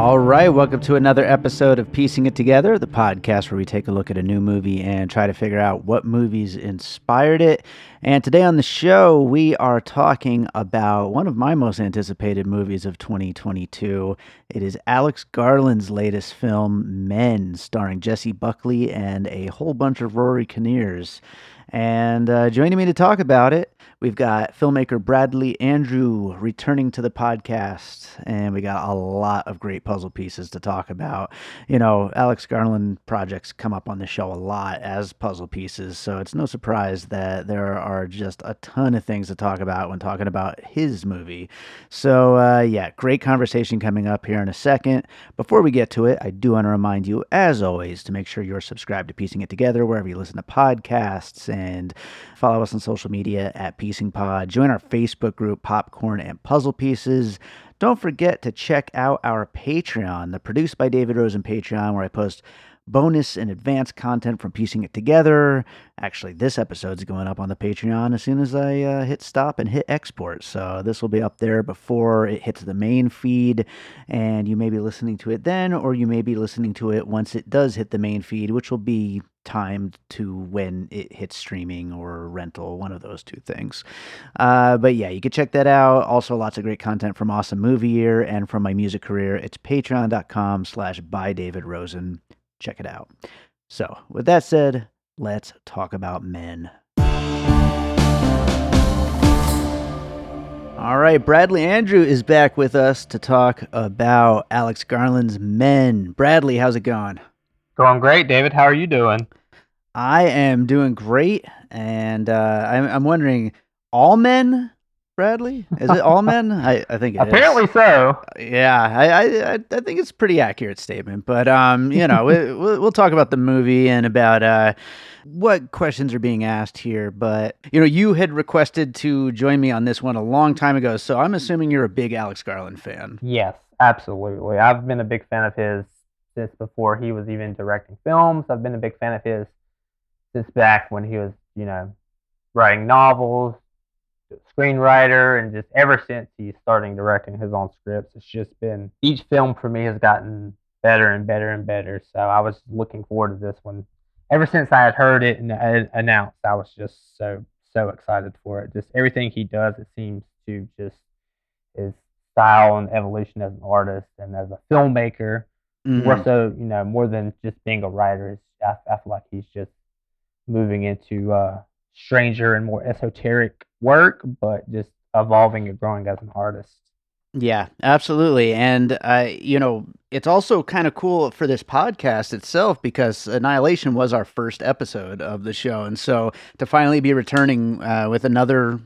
All right, welcome to another episode of Piecing It Together, the podcast where we take a look at a new movie and try to figure out what movies inspired it. And today on the show, we are talking about one of my most anticipated movies of 2022. It is Alex Garland's latest film, Men, starring Jessie, Buckley, and a whole bunch of Rory Kinnears. And joining me to talk about it, we've got filmmaker Bradley Andrew returning to the podcast, and we got a lot of great puzzle pieces to talk about. You know, Alex Garland projects come up on the show a lot as puzzle pieces, so it's no surprise that there are just a ton of things to talk about when talking about his movie. So, yeah, great conversation coming up here in a second. Before we get to it, I do want to remind you, as always, to make sure you're subscribed to Piecing It Together wherever you listen to podcasts, and follow us on social media at Piecing Pod. Join our Facebook group, Popcorn and Puzzle Pieces. Don't forget to check out our Patreon, the Produced by David Rosen Patreon, where I post bonus and advanced content from Piecing It Together. Actually, this episode's going up on the Patreon as soon as I hit stop and hit export. So this will be up there before it hits the main feed, and you may be listening to it then, or you may be listening to it once it does hit the main feed, which will be timed to when it hits streaming or rental, one of those two things. But yeah, you can check that out. Also, lots of great content from Awesome Movie Year and from my music career. It's patreon.com/bydavidrosen. Check it out. So, with that said, let's talk about Men. All right, Bradley Andrew is back with us to talk about Alex Garland's Men. Bradley, how's it going? Going great, David. How are you doing? I am doing great, and I'm wondering, all men, Bradley? Is it all men? I think it is. Apparently so. Yeah, I think it's a pretty accurate statement. But you know, we'll talk about the movie and about what questions are being asked here. But you know, you had requested to join me on this one a long time ago, so I'm assuming you're a big Alex Garland fan. Yes, absolutely. I've been a big fan of his since before he was even directing films. I've been a big fan of his since back when he was, writing novels, screenwriter, and just ever since he's starting directing his own scripts, it's just been, each film for me has gotten better and better and better. So I was looking forward to this one. Ever since I had heard it and announced, I was just so excited for it. Just everything he does, it seems to just his style and evolution as an artist and as a filmmaker. More so, more than just being a writer. I feel like he's just moving into stranger and more esoteric work, but just evolving and growing as an artist. Yeah, absolutely. And, it's also kind of cool for this podcast itself because Annihilation was our first episode of the show. And so to finally be returning with another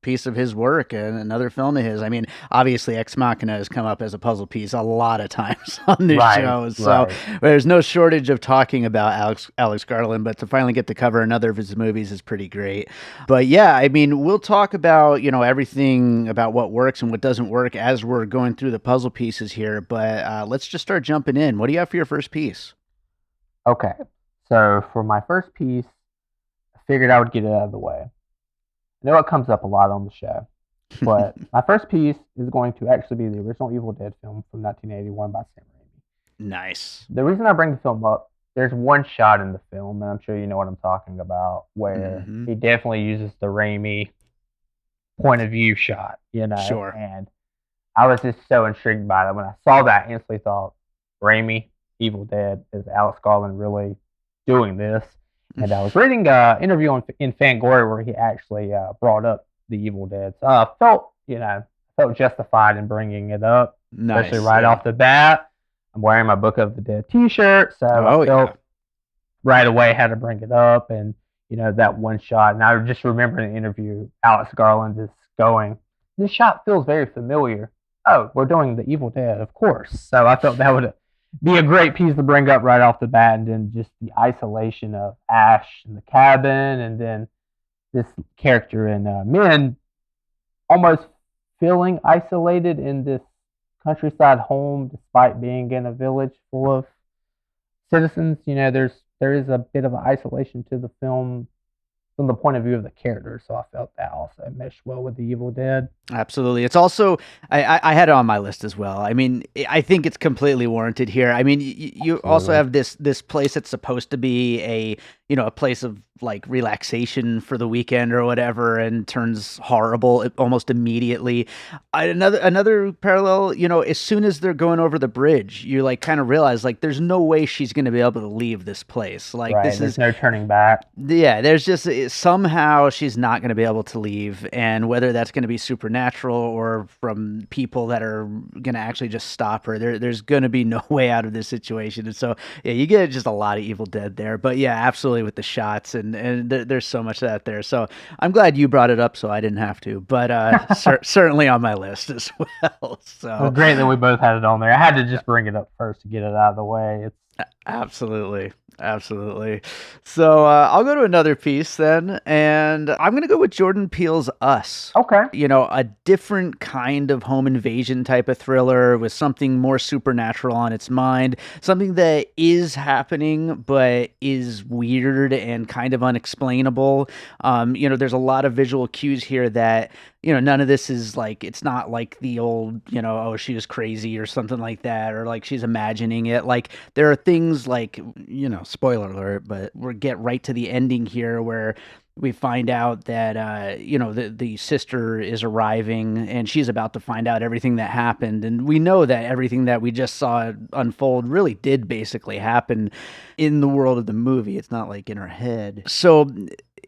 piece of his work and another film of his. I mean, obviously Ex Machina has come up as a puzzle piece a lot of times on this show, so there's no shortage of talking about Alex Garland, but to finally get to cover another of his movies is pretty great. But yeah, I mean, we'll talk about, everything about what works and what doesn't work as we're going through the puzzle pieces here, but let's just start jumping in. What do you have for your first piece? Okay, so for my first piece, I figured I would get it out of the way. I know it comes up a lot on the show, but my first piece is going to actually be the original Evil Dead film from 1981 by Sam Raimi. Nice. The reason I bring the film up, there's one shot in the film, and I'm sure you know what I'm talking about, where he definitely uses the Raimi point of view shot, Sure. And I was just so intrigued by that. When I saw that, I instantly thought, Raimi, Evil Dead, is Alex Garland really doing this? And I was reading an interview in Fangoria where he actually brought up the Evil Dead. So I felt justified in bringing it up, especially right off the bat. I'm wearing my Book of the Dead T-shirt, so I felt right away had to bring it up. And that one shot. And I just remember in the interview, Alex Garland is going, "This shot feels very familiar. Oh, we're doing the Evil Dead, of course." So I felt that would be a great piece to bring up right off the bat, and then just the isolation of Ash in the cabin, and then this character in Men almost feeling isolated in this countryside home despite being in a village full of citizens. There is a bit of an isolation to the film from the point of view of the character. So I felt that also meshed well with the Evil Dead. Absolutely. It's also I had it on my list as well. I mean, I think it's completely warranted here. I mean, you also Absolutely. have this place that's supposed to be a place of like relaxation for the weekend or whatever, and turns horrible almost immediately. Another parallel, as soon as they're going over the bridge, you like kind of realize like there's no way she's going to be able to leave this place. Like Right. this There's is no turning back. yeah, there's just somehow she's not going to be able to leave, and whether that's going to be supernatural or from people that are going to actually just stop her, there's going to be no way out of this situation. And so, yeah, you get just a lot of Evil Dead there. But yeah, absolutely with the shots and there's so much of that there. So I'm glad you brought it up, so I didn't have to. But certainly on my list as well. So It was great that we both had it on there. I had to just bring it up first to get it out of the way. It's absolutely. Absolutely. So I'll go to another piece then, and I'm going to go with Jordan Peele's Us. okay. A different kind of home invasion type of thriller with something more supernatural on its mind, something that is happening but is weird and kind of unexplainable. There's a lot of visual cues here that none of this is like, it's not like the old, oh, she was crazy or something like that, or like she's imagining it. Like there are things like, spoiler alert, but we'll get right to the ending here where we find out that, the sister is arriving and she's about to find out everything that happened. And we know that everything that we just saw unfold really did basically happen in the world of the movie. It's not like in her head. So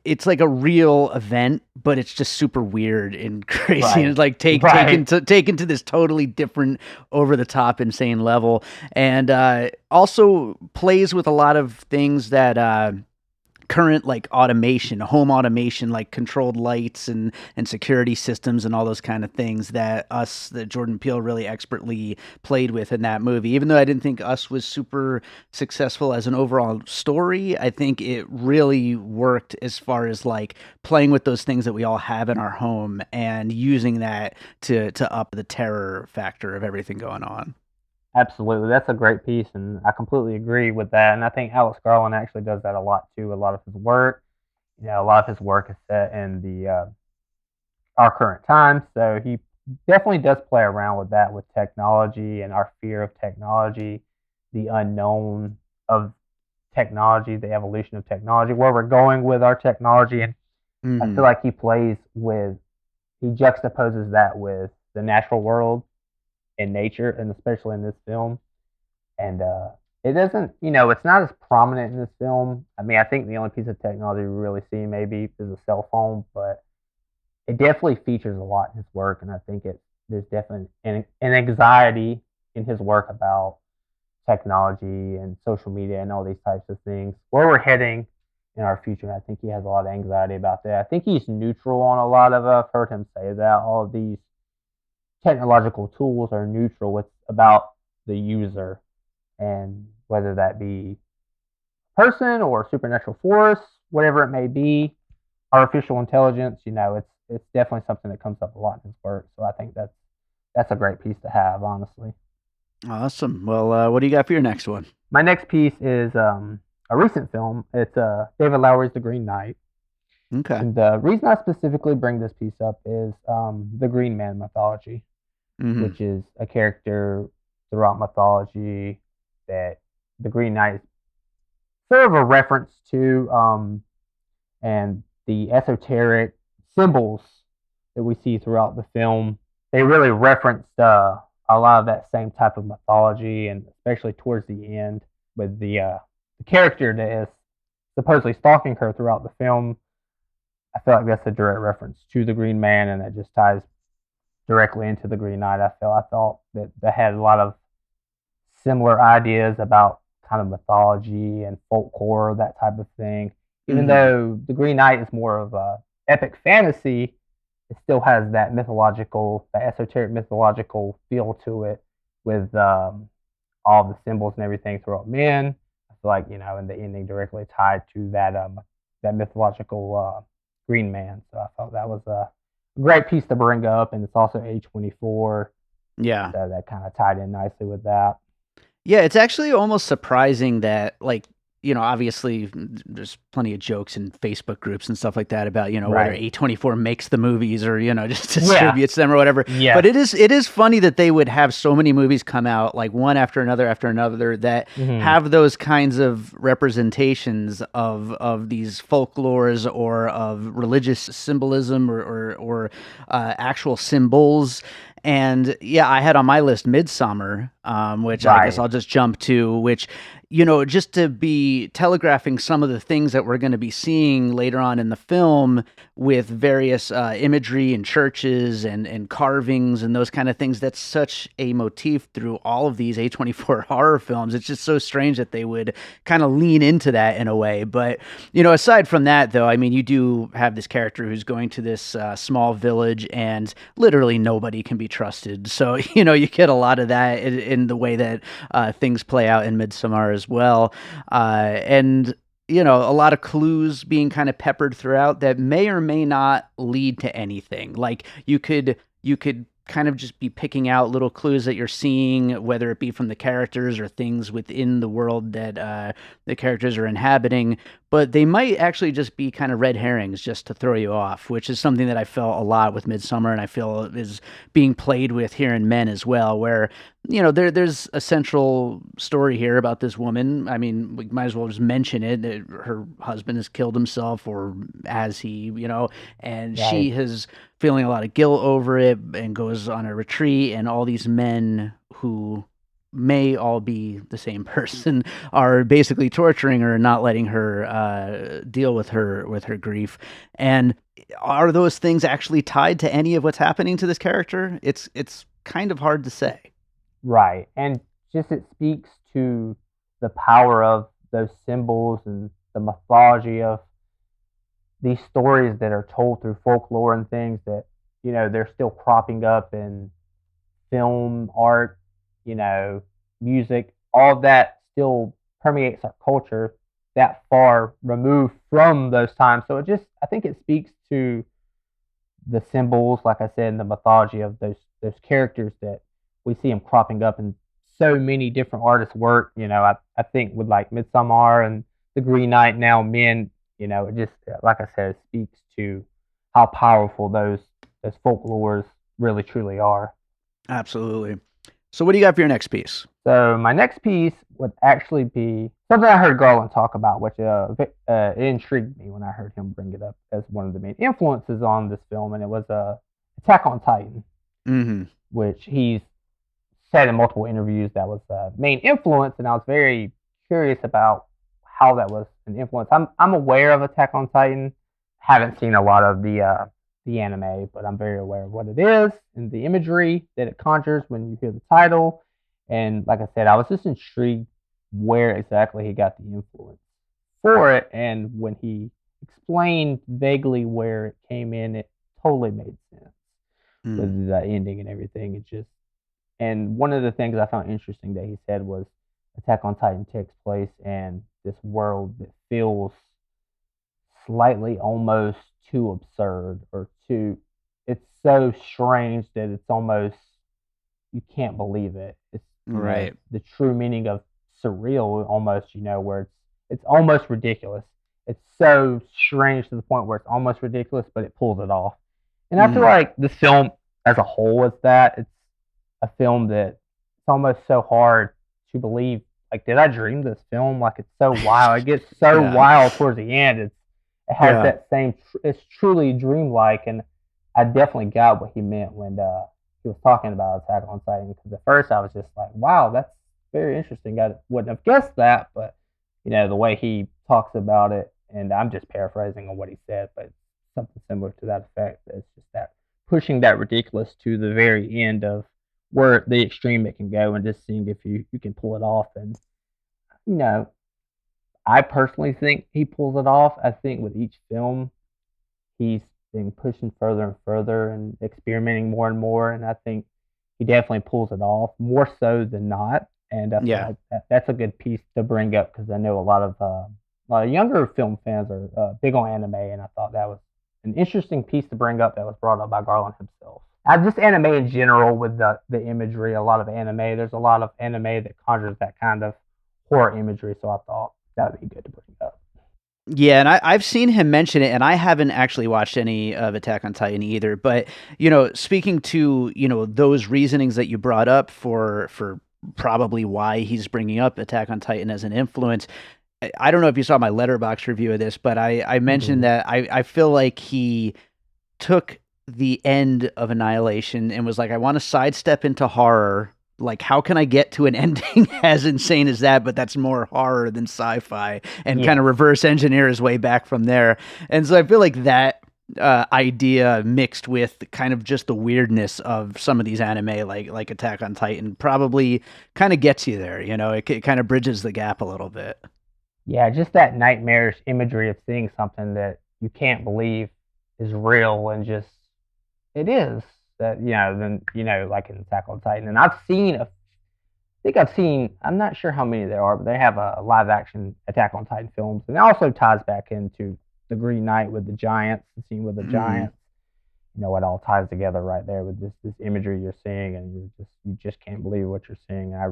it's like a real event, but it's just super weird and crazy. Right. And it's like taken to this totally different, over the top, insane level. And also plays with a lot of things that current like home automation, like controlled lights and security systems and all those kind of things that Jordan Peele really expertly played with in that movie. Even though I didn't think Us was super successful as an overall story, I think it really worked as far as like playing with those things that we all have in our home and using that to up the terror factor of everything going on. Absolutely. That's a great piece, and I completely agree with that. And I think Alex Garland actually does that a lot too. A lot of his work, a lot of his work is set in the our current times, so he definitely does play around with that, with technology and our fear of technology, the unknown of technology, the evolution of technology, where we're going with our technology. And I feel like he juxtaposes that with the natural world in nature, and especially in this film. And it doesn't, it's not as prominent in this film. I mean, I think the only piece of technology we really see maybe is a cell phone, but it definitely features a lot in his work. And I think there's definitely an anxiety in his work about technology and social media and all these types of things, where we're heading in our future. And I think he has a lot of anxiety about that. I think he's neutral on a lot of it. I've heard him say that all of these technological tools are neutral. It's about the user, and whether that be person or supernatural force, whatever it may be, artificial intelligence. It's definitely something that comes up a lot in his work. So I think that's a great piece to have, honestly. Awesome. Well, what do you got for your next one? My next piece is a recent film. It's David Lowery's The Green Knight. Okay. And the reason I specifically bring this piece up is the Green Man mythology, which is a character throughout mythology that the Green Knight is sort of a reference to, and the esoteric symbols that we see throughout the film, they really referenced a lot of that same type of mythology, and especially towards the end with the character that is supposedly stalking her throughout the film. I feel like that's a direct reference to the Green Man, and it just ties directly into the Green Knight. I thought that they had a lot of similar ideas about kind of mythology and folklore, that type of thing. Even though the Green Knight is more of a epic fantasy, it still has that esoteric mythological feel to it, with all the symbols and everything throughout men. I feel like, and the ending directly tied to that mythological Green Man. So I felt that was a great piece to bring up, and it's also A24. Yeah. So that kind of tied in nicely with that. Yeah, it's actually almost surprising that, like, obviously there's plenty of jokes in Facebook groups and stuff like that about, whether Right. A24 makes the movies or, just Yeah. distributes them or whatever. Yes. But it is funny that they would have so many movies come out, like one after another that have those kinds of representations of these folklores or of religious symbolism or actual symbols. And yeah, I had on my list Midsommar, which I guess Right. I'll just jump to, which, just to be telegraphing some of the things that we're going to be seeing later on in the film with various imagery and churches and carvings and those kind of things. That's such a motif through all of these A24 horror films. It's just so strange that they would kind of lean into that in a way. But, aside from that, though, I mean, you do have this character who's going to this small village and literally nobody can be trusted. So, you get a lot of that in the way that things play out in Midsommar as well. And a lot of clues being kind of peppered throughout that may or may not lead to anything. Like you could kind of just be picking out little clues that you're seeing, whether it be from the characters or things within the world that the characters are inhabiting, but they might actually just be kind of red herrings just to throw you off, which is something that I felt a lot with Midsommar, and I feel is being played with here in Men as well, where there's a central story here about this woman. I mean, we might as well just mention it, that her husband has killed himself, or has he, and she has feeling a lot of guilt over it and goes on a retreat, and all these men who may all be the same person are basically torturing her and not letting her deal with her grief. And are those things actually tied to any of what's happening to this character? It's kind of hard to say. Right. And just it speaks to the power of those symbols and the mythology of these stories that are told through folklore and things that, they're still cropping up in film, art, music. All of that still permeates our culture that far removed from those times. So I think it speaks to the symbols, like I said, and the mythology of those characters that we see them cropping up in so many different artists' work. I think with like Midsommar and The Green Knight, now Men, it just, like I said, it speaks to how powerful those folklores really truly are. Absolutely. So what do you got for your next piece? So my next piece would actually be something I heard Garland talk about, which it intrigued me when I heard him bring it up as one of the main influences on this film, and it was Attack on Titan, which he's said in multiple interviews that was the main influence, and I was very curious about how that was an influence. I'm aware of Attack on Titan, haven't seen a lot of the anime, but I'm very aware of what it is and the imagery that it conjures when you hear the title. And like I said, I was just intrigued where exactly he got the influence for it. And when he explained vaguely where it came in, it totally made sense with the ending and everything. And one of the things I found interesting that he said was Attack on Titan takes place in this world that feels slightly almost too absurd, or it's so strange that it's almost, you can't believe it. It's right. The true meaning of surreal, almost, where it's almost ridiculous. It's so strange to the point where it's almost ridiculous, but it pulls it off. And I feel like the film as a whole is that. It's a film that it's almost so hard to believe. Like, did I dream this film? Like, it's so wild. It gets so wild towards the end. It has that same. It's truly dreamlike, and I definitely got what he meant when he was talking about Attack on Titan. Because at first I was just like, "Wow, that's very interesting." I wouldn't have guessed that, but the way he talks about it, and I'm just paraphrasing on what he said, but something similar to that effect. It's just that pushing that ridiculous to the very end of where the extreme it can go, and just seeing if you can pull it off. And I personally think he pulls it off. I think with each film he's been pushing further and further and experimenting more and more, and I think he definitely pulls it off more so than not. And I feel like that's a good piece to bring up, because I know a lot of younger film fans are big on anime, and I thought that was an interesting piece to bring up that was brought up by Garland himself. Just anime in general, with the imagery, a lot of anime. There's a lot of anime that conjures that kind of horror imagery, so I thought that would be good to bring up. Yeah, and I've seen him mention it, and I haven't actually watched any of Attack on Titan either. But speaking to those reasonings that you brought up for probably why he's bringing up Attack on Titan as an influence, I don't know if you saw my Letterboxd review of this, but I mentioned that I feel like he took the end of Annihilation and was like, I want to sidestep into horror. Like, how can I get to an ending as insane as that, but that's more horror than sci-fi, and kind of reverse engineer his way back from there. And so I feel like that idea mixed with kind of just the weirdness of some of these anime, like Attack on Titan, probably kind of gets you there. It kind of bridges the gap a little bit. Yeah, just that nightmarish imagery of seeing something that you can't believe is real, and just it is. That then like in Attack on Titan, and I've seen, I'm not sure how many there are, but they have a live action Attack on Titan films, and it also ties back into the Green Knight with the giants, the scene with the giants. It all ties together right there with this imagery you're seeing, and you just can't believe what you're seeing. I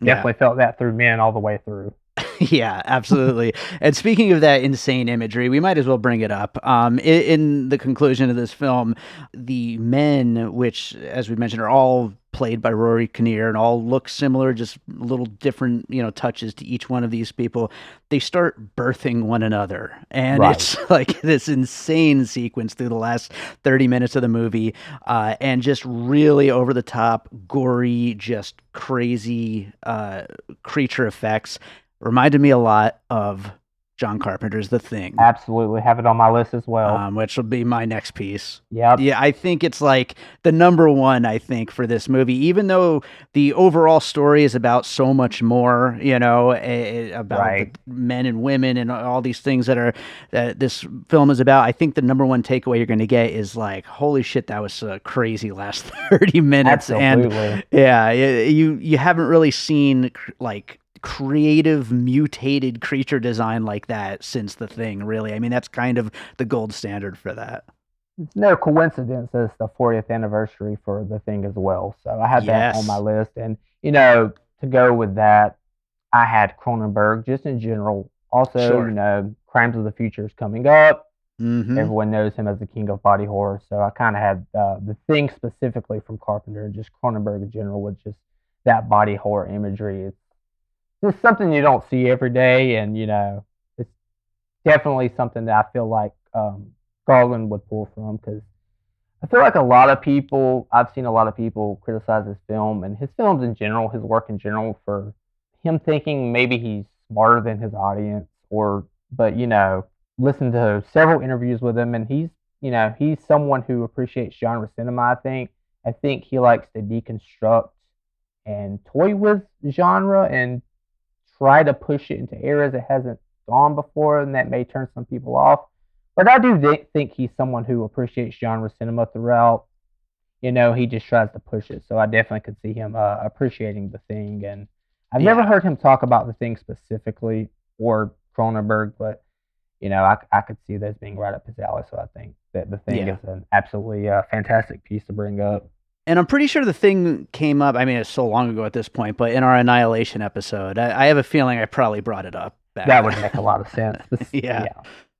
definitely felt that through Men all the way through. Yeah, absolutely. And speaking of that insane imagery, we might as well bring it up. In the conclusion of this film, the men, which, as we mentioned, are all played by Rory Kinnar and all look similar, just little different, touches to each one of these people, they start birthing one another. And it's like this insane sequence through the last 30 minutes of the movie, and just really over the top, gory, just crazy creature effects. Reminded me a lot of John Carpenter's The Thing. Absolutely. Have it on my list as well. Which will be my next piece. Yep. Yeah, I think it's like the number one, I think, for this movie, even though the overall story is about so much more, about the men and women and all these things that this film is about. I think the number one takeaway you're going to get is like, holy shit, that was a crazy last 30 minutes. Absolutely. And yeah, you haven't really seen like creative mutated creature design like that since The Thing, really. I mean, that's kind of the gold standard for that. It's no coincidence it's the 40th anniversary for The Thing as well, so I had that on my list. And to go with that, I had Cronenberg just in general. Also, Crimes of the Future is coming up. Everyone knows him as the king of body horror, so I kind of had The Thing specifically from Carpenter, and just Cronenberg in general with just that body horror imagery. It's just something you don't see every day, and it's definitely something that I feel like Garland would pull from, because I feel like I've seen a lot of people criticize his film and his films in general, his work in general, for him thinking maybe he's smarter than his audience, but listen to several interviews with him, and he's someone who appreciates genre cinema. I think he likes to deconstruct and toy with genre and try to push it into areas it hasn't gone before, and that may turn some people off. But I do think he's someone who appreciates genre cinema throughout. He just tries to push it. So I definitely could see him appreciating The Thing. And I've never heard him talk about The Thing specifically or Cronenberg, but I could see this being right up his alley. So I think that The Thing is an absolutely fantastic piece to bring up. And I'm pretty sure The Thing came up, I mean, it's so long ago at this point, but in our Annihilation episode, I have a feeling I probably brought it up back That would make a lot of sense. Yeah.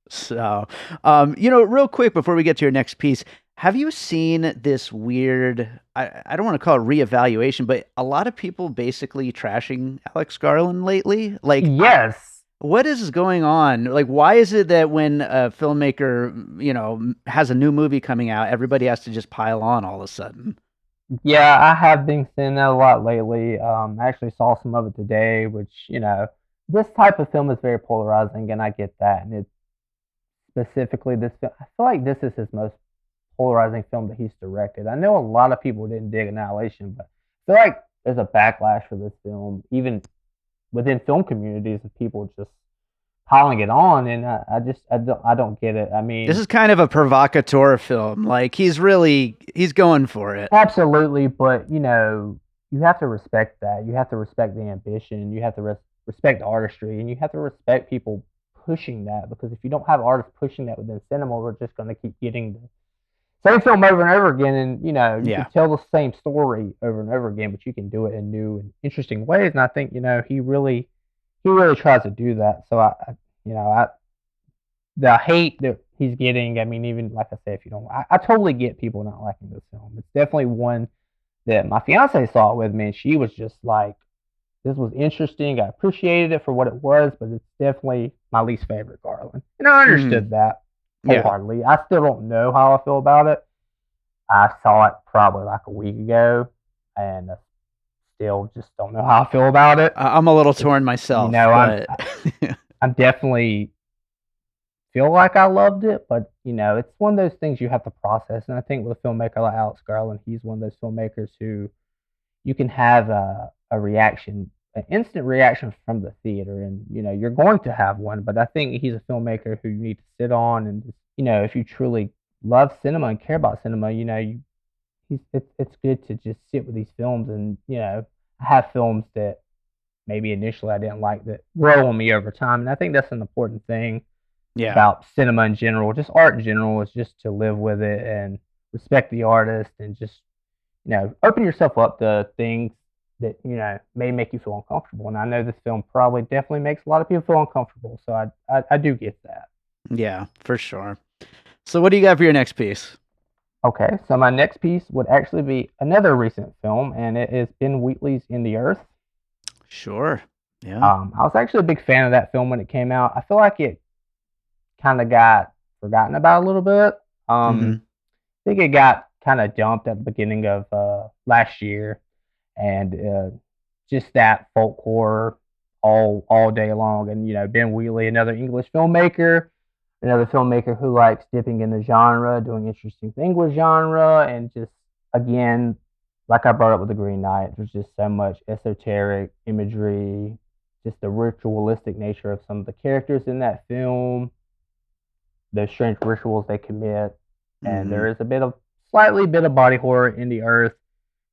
So, real quick before we get to your next piece, have you seen this weird, I don't want to call it reevaluation, but a lot of people basically trashing Alex Garland lately? Like, yes. What is going on? Like, why is it that when a filmmaker, has a new movie coming out, everybody has to just pile on all of a sudden? Yeah, I have been seeing that a lot lately. I actually saw some of it today, which, this type of film is very polarizing, and I get that. And it's specifically this film. I feel like this is his most polarizing film that he's directed. I know a lot of people didn't dig Annihilation, but I feel like there's a backlash for this film, even within film communities, of people just piling it on, and I don't get it. I mean, this is kind of a provocateur film. Like, he's going for it. Absolutely, but you have to respect that. You have to respect the ambition. You have to respect artistry, and you have to respect people pushing that, because if you don't have artists pushing that within cinema, we're just going to keep getting the same film over and over again, and you can tell the same story over and over again, but you can do it in new and interesting ways. And I think he he really tries to do that. So you know, the hate that he's getting. I mean, even like I said, if you don't, I totally get people not liking this film. It's definitely one that my fiance saw it with me, and she was just like, "This was interesting. I appreciated it for what it was, but it's definitely my least favorite Garland." And I Mm, understood that yeah. wholeheartedly. I still don't know how I feel about it. I saw it probably like a week ago, and I still just don't know how I feel about it. I'm a little It's, torn you myself, know, but I'm definitely feel like I loved it, but it's one of those things you have to process. And I think with a filmmaker like Alex Garland, he's one of those filmmakers who you can have a reaction, an instant reaction from the theater, and you're going to have one. But I think he's a filmmaker who you need to sit on and just, if you truly love cinema and care about cinema, it's good to just sit with these films and have films that maybe initially I didn't like that grow on me over time. And I think that's an important thing yeah. about cinema in general, just art in general, is just to live with it and respect the artist and just open yourself up to things that may make you feel uncomfortable. And I know this film probably definitely makes a lot of people feel uncomfortable, so I do get that. Yeah, for sure. So what do you got for your next piece? Okay, so my next piece would actually be another recent film, and it is Ben Wheatley's In the Earth. Sure. Yeah. I was actually a big fan of that film when it came out. I feel like it kind of got forgotten about a little bit. Mhm. I think it got kind of dumped at the beginning of last year, and just that folk horror all day long. And Ben Wheatley, another filmmaker who likes dipping in the genre, doing interesting things with genre, and just again, like I brought up with the Green Knight, there's just so much esoteric imagery, just the ritualistic nature of some of the characters in that film, those strange rituals they commit, and Mhm. there is a slightly bit of body horror in the Earth.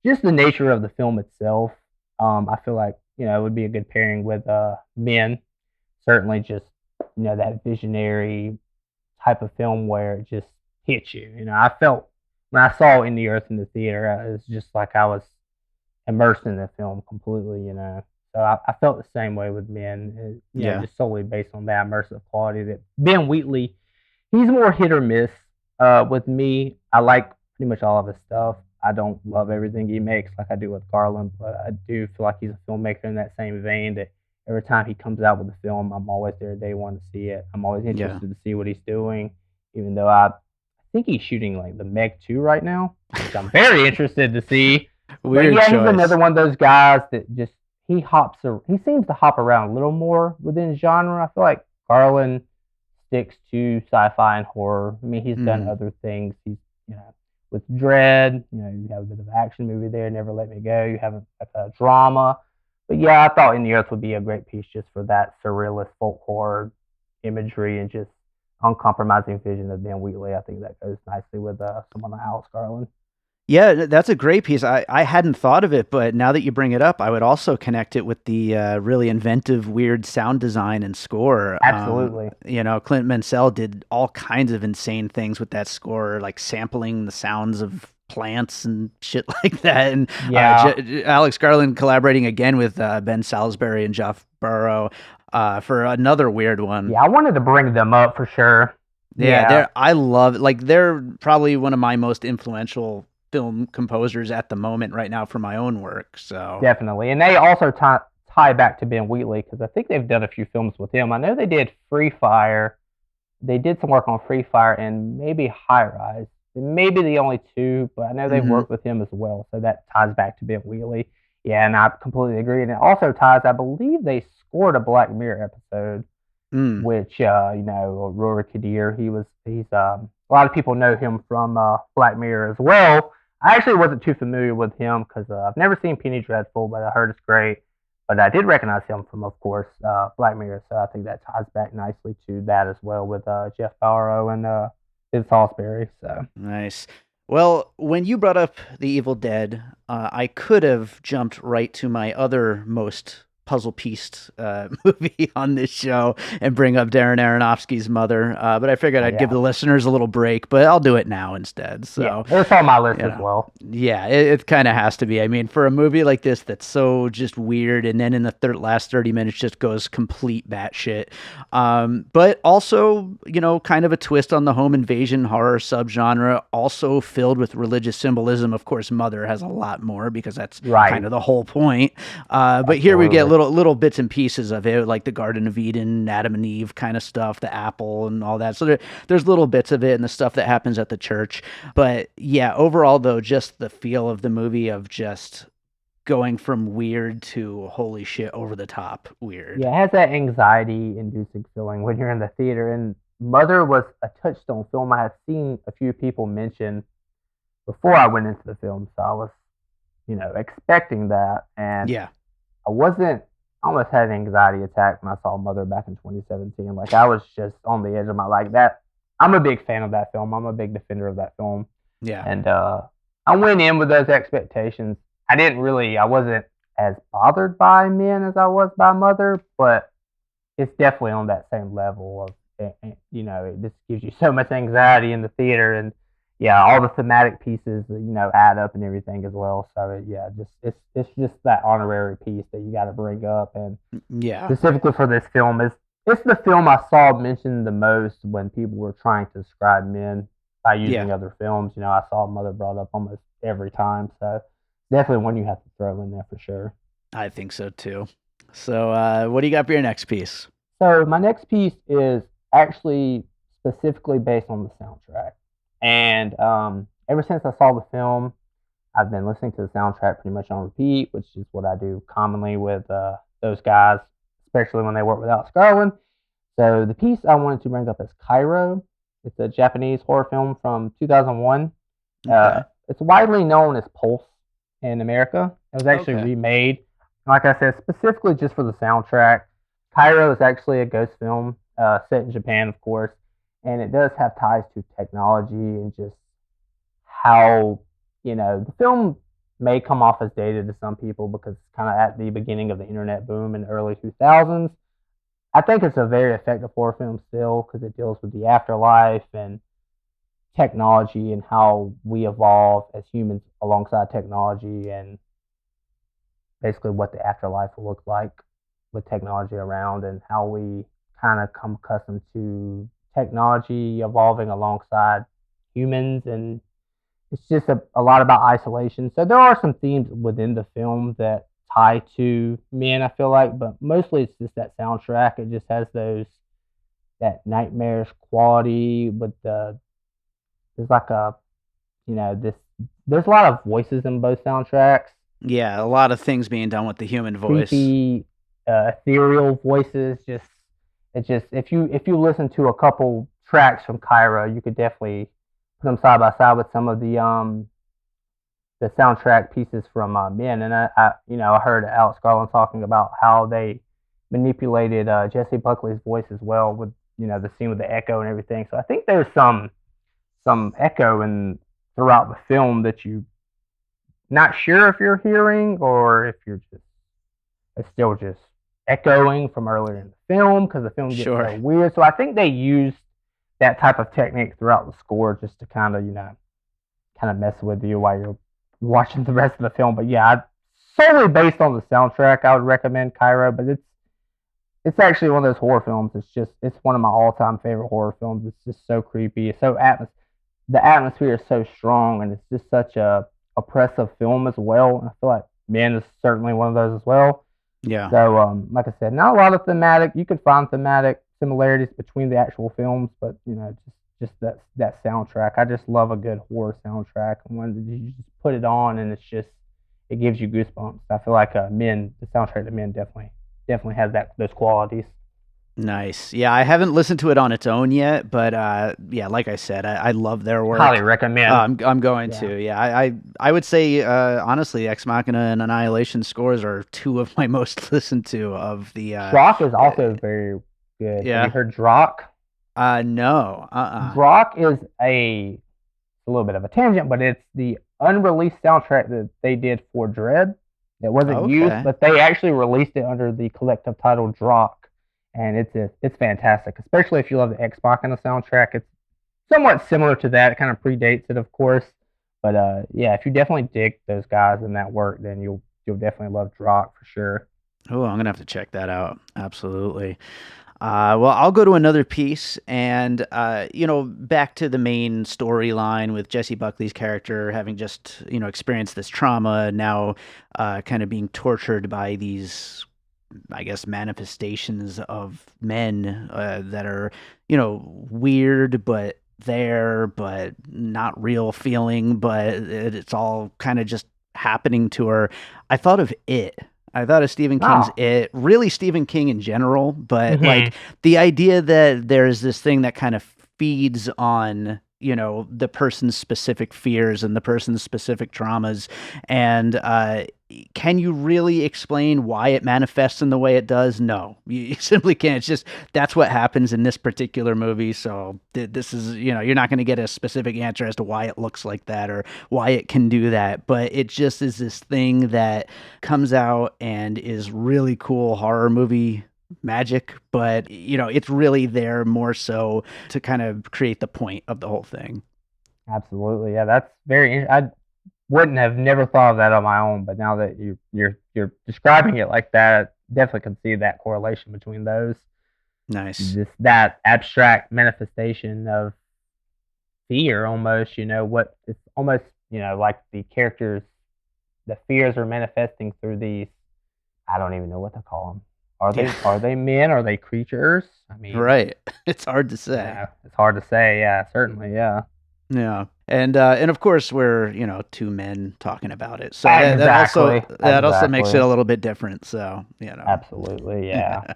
Just the nature of the film itself, I feel like it would be a good pairing with Men. Certainly, just that visionary type of film where it just hits you. I felt when I saw In the Earth in the theater, it was just like I was immersed in the film completely. So I felt the same way with Men. Yeah. Just solely based on that immersive quality that Ben Wheatley. He's more hit or miss. With me, I like pretty much all of his stuff. I don't love everything he makes like I do with Garland, but I do feel like he's a filmmaker in that same vein that every time he comes out with a film, I'm always there day one to see it. I'm always Yeah. interested to see what he's doing, even though I think he's shooting like the Meg 2 right now, which I'm very interested to see. But Weird yeah, he's another choice. one of those guys that just he seems to hop around a little more within genre. I feel like Garland sticks to sci-fi and horror. I mean, he's done Mhm. other things. He's with Dread, you have a bit of action movie there. Never Let Me Go. You have a drama. But yeah, I thought In the Earth would be a great piece just for that surrealist folk horror imagery and just uncompromising vision of Ben Wheatley. I think that goes nicely with someone like Alex Garland. Yeah, that's a great piece. I hadn't thought of it, but now that you bring it up, I would also connect it with the really inventive, weird sound design and score. Absolutely. Clint Mansell did all kinds of insane things with that score, like sampling the sounds of plants and shit like that. And Yeah. Alex Garland collaborating again with Ben Salisbury and Jeff Burrow for another weird one. Yeah, I wanted to bring them up for sure. Yeah, Yeah, I love like they're probably one of my most influential film composers at the moment right now for my own work. So definitely. And they also tie back to Ben Wheatley because I think they've done a few films with him. I know they did Free Fire. They did some work on Free Fire and maybe High Rise. Maybe the only two, but I know they've mhm. worked with him as well. So that ties back to Ben Wheatley. Yeah, and I completely agree. And it also ties, I believe they scored a Black Mirror episode, Mm. which Rory Kadir, he's a lot of people know him from Black Mirror as well. I actually wasn't too familiar with him because I've never seen Penny Dreadful, but I heard it's great. But I did recognize him from, of course, Black Mirror, so I think that ties back nicely to that as well with Jeff Barrow and Sid Salisbury. So Nice. Well, when you brought up The Evil Dead, I could have jumped right to my other most puzzle pieced movie on this show and bring up Darren Aronofsky's Mother. But I figured I'd give the listeners a little break, but I'll do it now instead. So it's on my list as well. Yeah, it kind of has to be. I mean, for a movie like this that's so just weird, and then in the last 30 minutes just goes complete batshit. But also, kind of a twist on the home invasion horror subgenre, also filled with religious symbolism. Of course, Mother has a lot more because that's kind of the whole point. But here we get little bits and pieces of it, like the Garden of Eden, Adam and Eve kind of stuff, the apple and all that. So there's little bits of it and the stuff that happens at the church. But yeah, overall though, just the feel of the movie of just going from weird to holy shit, over the top weird. Yeah, it has that anxiety-inducing feeling when you're in the theater. And Mother was a touchstone film I had seen a few people mention before I went into the film, so I was, expecting that. And yeah, I almost had an anxiety attack when I saw Mother back in 2017. Like, I was just on the edge of my, like, that. I'm a big fan of that film. I'm a big defender of that film. Yeah. And I went in with those expectations. I wasn't as bothered by Men as I was by Mother, but it's definitely on that same level of, it just gives you so much anxiety in the theater. And yeah, all the thematic pieces, add up and everything as well. So yeah, it's just that honorary piece that you got to bring up. And yeah, specifically for this film, it's the film I saw mentioned the most when people were trying to describe Men by using other films. I saw Mother brought up almost every time. So definitely one you have to throw in there for sure. I think so too. So what do you got for your next piece? So my next piece is actually specifically based on the soundtrack. And ever since I saw the film, I've been listening to the soundtrack pretty much on repeat, which is what I do commonly with those guys, especially when they work with Alex Garland. So the piece I wanted to bring up is Cairo. It's a Japanese horror film from 2001. Okay. It's widely known as Pulse in America. It was actually remade, like I said, specifically just for the soundtrack. Cairo is actually a ghost film set in Japan, of course. And it does have ties to technology and just how, the film may come off as dated to some people because it's kind of at the beginning of the internet boom in the early 2000s. I think it's a very effective horror film still because it deals with the afterlife and technology and how we evolve as humans alongside technology and basically what the afterlife will look like with technology around and how we kind of come accustomed to technology evolving alongside humans. And it's just a lot about isolation. So there are some themes within the film that tie to Men, I feel like, but mostly it's just that soundtrack. It just has that nightmarish quality with there's like there's a lot of voices in both soundtracks. Yeah, a lot of things being done with the human voice. Creepy, ethereal voices. If you listen to a couple tracks from Cairo, you could definitely put them side by side with some of the soundtrack pieces from Men. And I heard Alex Garland talking about how they manipulated Jessie Buckley's voice as well with the scene with the echo and everything. So I think there's some echo throughout the film that you not sure if you're hearing or if it's still just echoing from earlier in the film because the film gets so weird. So I think they used that type of technique throughout the score just to kind of mess with you while you're watching the rest of the film. But yeah, solely based on the soundtrack, I would recommend Cairo. But it's actually one of those horror films. It's one of my all-time favorite horror films. It's just so creepy. It's so the atmosphere is so strong, and it's just such a oppressive film as well. And I feel like Men is certainly one of those as well. Yeah. So, like I said, not a lot of thematic. You could find thematic similarities between the actual films, but just that soundtrack. I just love a good horror soundtrack. And when you just put it on, and it gives you goosebumps. I feel like Men, the soundtrack to Men, definitely has those qualities. Nice. Yeah, I haven't listened to it on its own yet, but yeah, like I said, I love their work. Highly recommend. I'm going to. Yeah, I would say honestly, Ex Machina and Annihilation scores are two of my most listened to of the. Drock is also very good. Yeah. Have you heard Drock? No. Drock is a little bit of a tangent, but it's the unreleased soundtrack that they did for Dread. It wasn't used, Okay. but they actually released it under the collective title Drock, and it's fantastic, especially if you love the Xbox and the soundtrack. It's somewhat similar to that. It kind of predates it, of course, but yeah, if you definitely dig those guys and that work, then you'll definitely love Drock for sure. Oh, I'm gonna have to check that out. Absolutely. Well, I'll go to another piece, and back to the main storyline with Jesse Buckley's character having just experienced this trauma, now kind of being tortured by these, I guess, manifestations of men that are weird, but there, but not real feeling, but it's all kind of just happening to her. I thought of it. I thought of Stephen King's Oh, It, really Stephen King in general, but hmm, like the idea that there's this thing that kind of feeds on, the person's specific fears and the person's specific traumas. And can you really explain why it manifests in the way it does? No, you simply can't. It's just that's what happens in this particular movie. So this is, you're not going to get a specific answer as to why it looks like that or why it can do that. But it just is this thing that comes out and is really cool horror movie magic, but it's really there more so to kind of create the point of the whole thing. absolutely, yeah, that's I wouldn't have never thought of that on my own, but now that you're describing it like that, I definitely can see that correlation between those. Nice. Just that abstract manifestation of fear, almost. What it's almost like the characters, the fears are manifesting through these. I don't even know what to call them. Yeah. Are they men? Are they creatures? I mean, Right. It's hard to say. it's hard to say. Yeah, certainly. Yeah, Yeah. And of course we're, two men talking about it. So exactly, that also makes it exactly, a little bit different. So, absolutely. Yeah.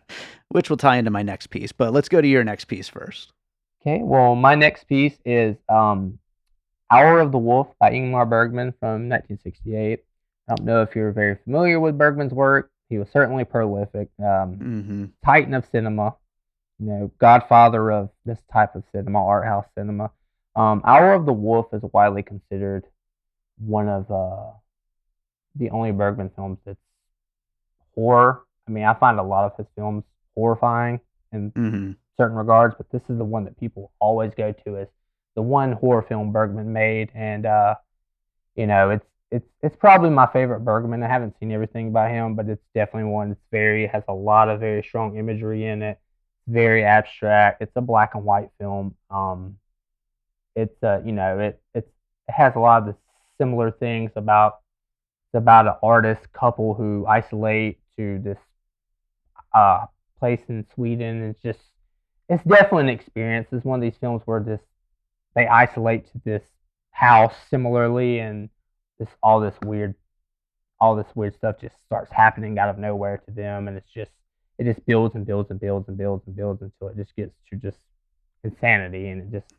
which will tie into my next piece. But let's go to your next piece first. Okay. Well, my next piece is Hour of the Wolf by Ingmar Bergman from 1968. I don't know if you're very familiar with Bergman's work. He was certainly prolific, Mm-hmm. titan of cinema, godfather of this type of cinema, art house cinema. Hour of the Wolf is widely considered one of the only Bergman films that's horror. I mean, I find a lot of his films horrifying in Mm-hmm. certain regards, but this is the one that people always go to as the one horror film Bergman made, and it's probably my favorite Bergman. I haven't seen everything by him, but it's definitely one that's has a lot of very strong imagery in it. Very abstract. It's a black and white film. It's it has a lot of the similar things about it's about an artist couple who isolate to this uh place in Sweden. It's definitely an experience. It's one of these films where they isolate to this house similarly, and all this weird stuff just starts happening out of nowhere to them, and it just builds and builds and builds and builds and builds until it just gets to just insanity, and it just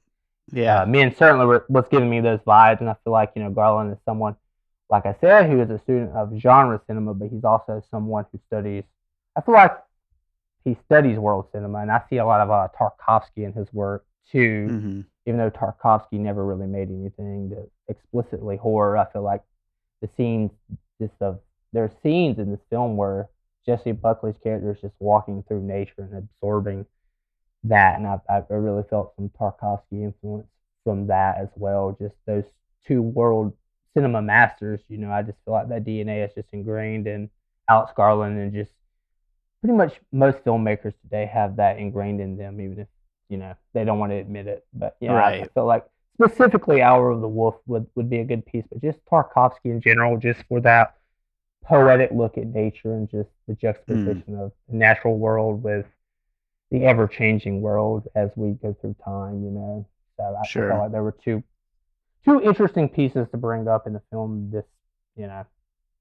Yeah. me and certainly was giving me those vibes, and I feel like Garland is someone, like I said, who is a student of genre cinema, but he's also someone who studies. I feel like he studies world cinema, and I see a lot of Tarkovsky in his work too. Mm-hmm. Even though Tarkovsky never really made anything that explicitly horror, I feel like the scenes, just of there are scenes in this film where Jesse Buckley's character is just walking through nature and absorbing that, and I really felt some Tarkovsky influence from that as well. Just those two world cinema masters, I just feel like that DNA is just ingrained in Alex Garland, and just pretty much most filmmakers today have that ingrained in them, even if they don't want to admit it. But I Right. feel like specifically Hour of the Wolf would be a good piece, but just Tarkovsky in general, just for that poetic look at nature and just the Mm. juxtaposition of the natural world with the ever changing world as we go through time. So I felt Sure. like there were two interesting pieces to bring up in the film. This, you know,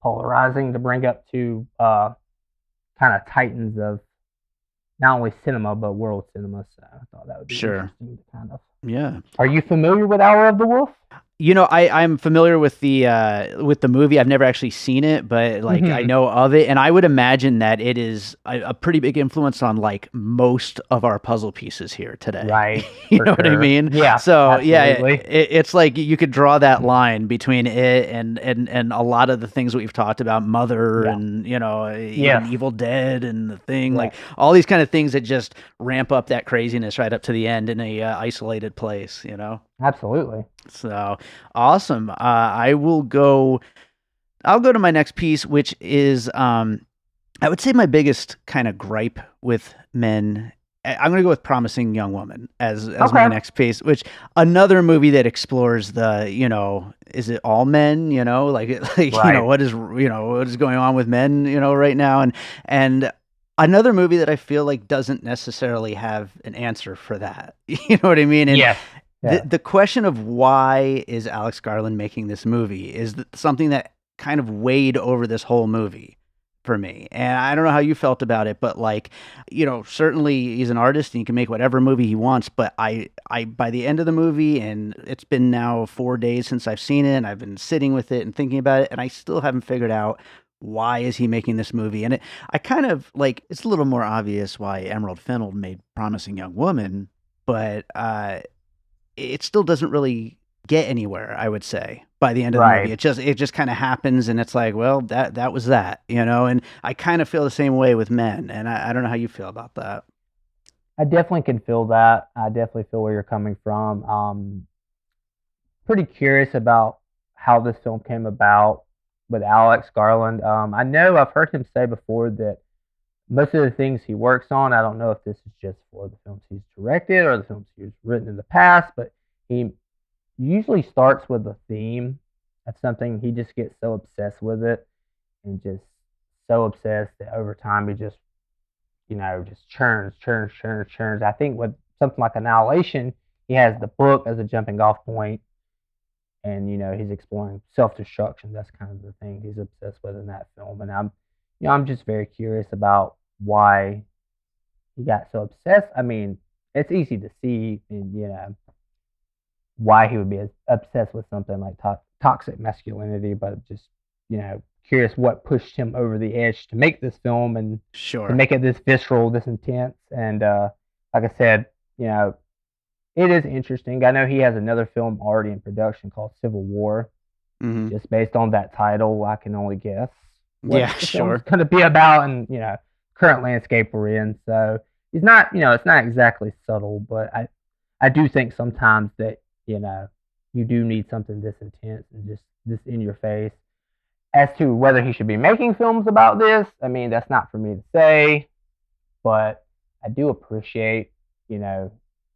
polarizing to bring up two kind of titans of not only cinema but world cinema. So I thought that would be Sure. interesting to kind of. Yeah. Are you familiar with Hour of the Wolf? I'm familiar with the movie. I've never actually seen it, but like I Hmm. know of it, and I would imagine that it is a pretty big influence on like most of our puzzle pieces here today. Right, You for know what I sure. mean? Yeah, So yeah, absolutely. it's like you could draw that line between it and a lot of the things that we've talked about, Mother, Yeah. and even Yes. Evil Dead and the Thing, Yeah. like all these kind of things that just ramp up that craziness right up to the end in a isolated place. Absolutely. So awesome. I will go. I'll go to my next piece, which is I would say my biggest kind of gripe with men. I'm going to go with Promising Young Woman as my Okay. next piece, which another movie that explores the is it all men? Like Right. what is going on with men right now, and another movie that I feel like doesn't necessarily have an answer for that. You know what I mean? And Yes. the Yes. the question of why is Alex Garland making this movie is something that kind of weighed over this whole movie for me. And I don't know how you felt about it, but like, certainly he's an artist and he can make whatever movie he wants, but I by the end of the movie, and it's been now 4 days since I've seen it, and I've been sitting with it and thinking about it, and I still haven't figured out why is he making this movie. And I kind of like, it's a little more obvious why Emerald Fennell made Promising Young Woman, but it still doesn't really get anywhere, I would say, by the end of the movie. Right. It just kind of happens, and it's like, well, that was that. And I kind of feel the same way with Men, and I don't know how you feel about that. I definitely can feel that. I definitely feel where you're coming from. Pretty curious about how this film came about with Alex Garland. I know I've heard him say before that most of the things he works on, I don't know if this is just for the films he's directed or the films he's written in the past, but he usually starts with a theme of something. He just gets so obsessed with it and just so obsessed that over time he just churns, churns, churns, churns. I think with something like Annihilation, he has the book as a jumping off point, and he's exploring self destruction. That's kind of the thing he's obsessed with in that film. And I'm just very curious about why he got so obsessed. I mean, it's easy to see, and why he would be obsessed with something like toxic masculinity, but just curious what pushed him over the edge to make this film and to Sure. make it this visceral, this intense. And like I said, you know, it is interesting. I know he has another film already in production called Civil War. Hmm. Just based on that title, I can only guess what Yeah, the film's sure. going to be about, and current landscape we're in. So it's not, it's not exactly subtle, but I do think sometimes that you do need something this intense and just this in your face. As to whether he should be making films about this, I mean, that's not for me to say, but I do appreciate, you know,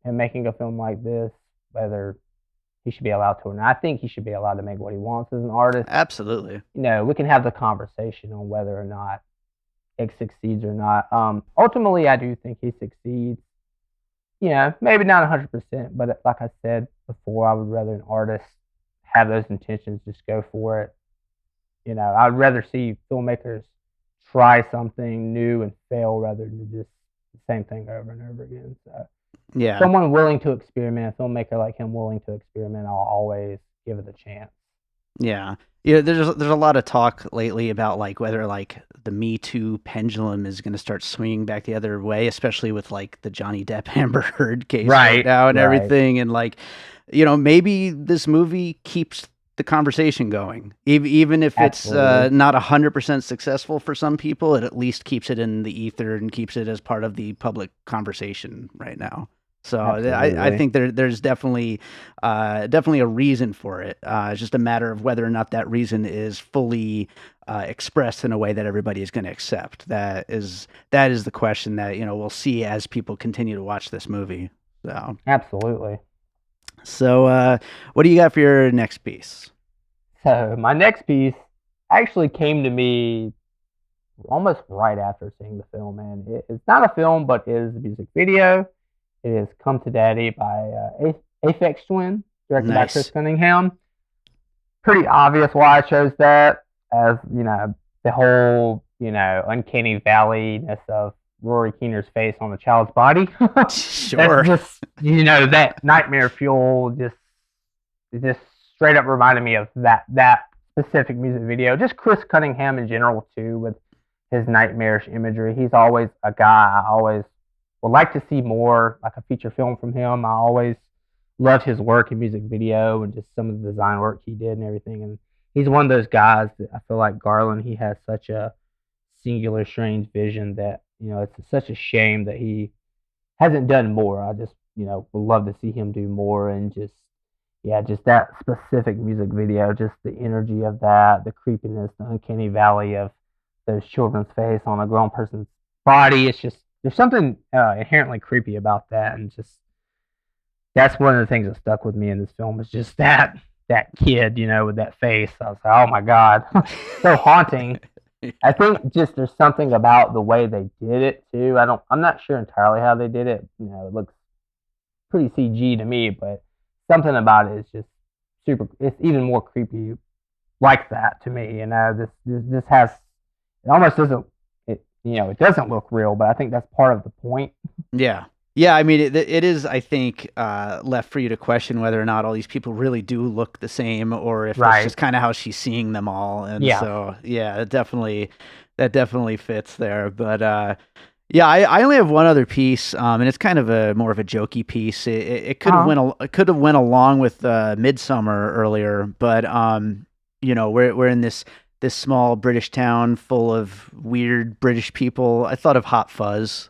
him making a film like this, whether he should be allowed to or not. I think he should be allowed to make what he wants as an artist. Absolutely. We can have the conversation on whether or not it succeeds or not. Ultimately, I do think he succeeds. Maybe not 100%, but like I said before, I would rather an artist have those intentions, just go for it. I'd rather see filmmakers try something new and fail rather than just the same thing over and over again. So, Yeah. someone willing to experiment, a filmmaker like him willing to experiment, I'll always give it a chance. Yeah. Yeah, there's a lot of talk lately about like whether like the Me Too pendulum is going to start swinging back the other way, especially with like the Johnny Depp Amber Heard case right Right, now and right. everything, and like maybe this movie keeps the conversation going, even if it's Absolutely. not 100% successful for some people, it at least keeps it in the ether and keeps it as part of the public conversation right now. So I Absolutely. think there's definitely a reason for it. It's just a matter of whether or not that reason is fully expressed in a way that everybody is going to accept. That is the question that we'll see as people continue to watch this movie. Absolutely. So what do you got for your next piece? So my next piece actually came to me almost right after seeing the film, and it's not a film, but it is a music video. It is "Come to Daddy" by Aphex Twin, directed by Chris Nice. Cunningham. Pretty obvious why I chose that, as the whole uncanny valley-ness of Rory Kinnar's face on a child's body. That's Sure. just that nightmare fuel, just straight up reminded me of that specific music video. Just Chris Cunningham in general too, with his nightmarish imagery. He's always a guy I always would like to see more, like a feature film from him. I always loved his work in music video and just some of the design work he did and everything. And he's one of those guys that I feel like Garland, he has such a singular, strange vision that, it's such a shame that he hasn't done more. I just, would love to see him do more and just that specific music video, just the energy of that, the creepiness, the uncanny valley of those children's face on a grown person's body. It's just, there's something inherently creepy about that, and just that's one of the things that stuck with me in this film is just that kid, with that face. I was like, oh my God, so haunting. I think just there's something about the way they did it too. I'm not sure entirely how they did it. It looks pretty CG to me, but something about it is just super. It's even more creepy like that to me. This has, it almost doesn't. It doesn't look real, but I think that's part of the point. Yeah. Yeah, I mean, it is, I think, left for you to question whether or not all these people really do look the same, or if it's just kind of how she's seeing them all. And so, yeah, that definitely fits there. But yeah, I only have one other piece, and it's kind of more of a jokey piece. It could have went along with Midsommar earlier, but we're in this small British town full of weird British people. I thought of Hot Fuzz.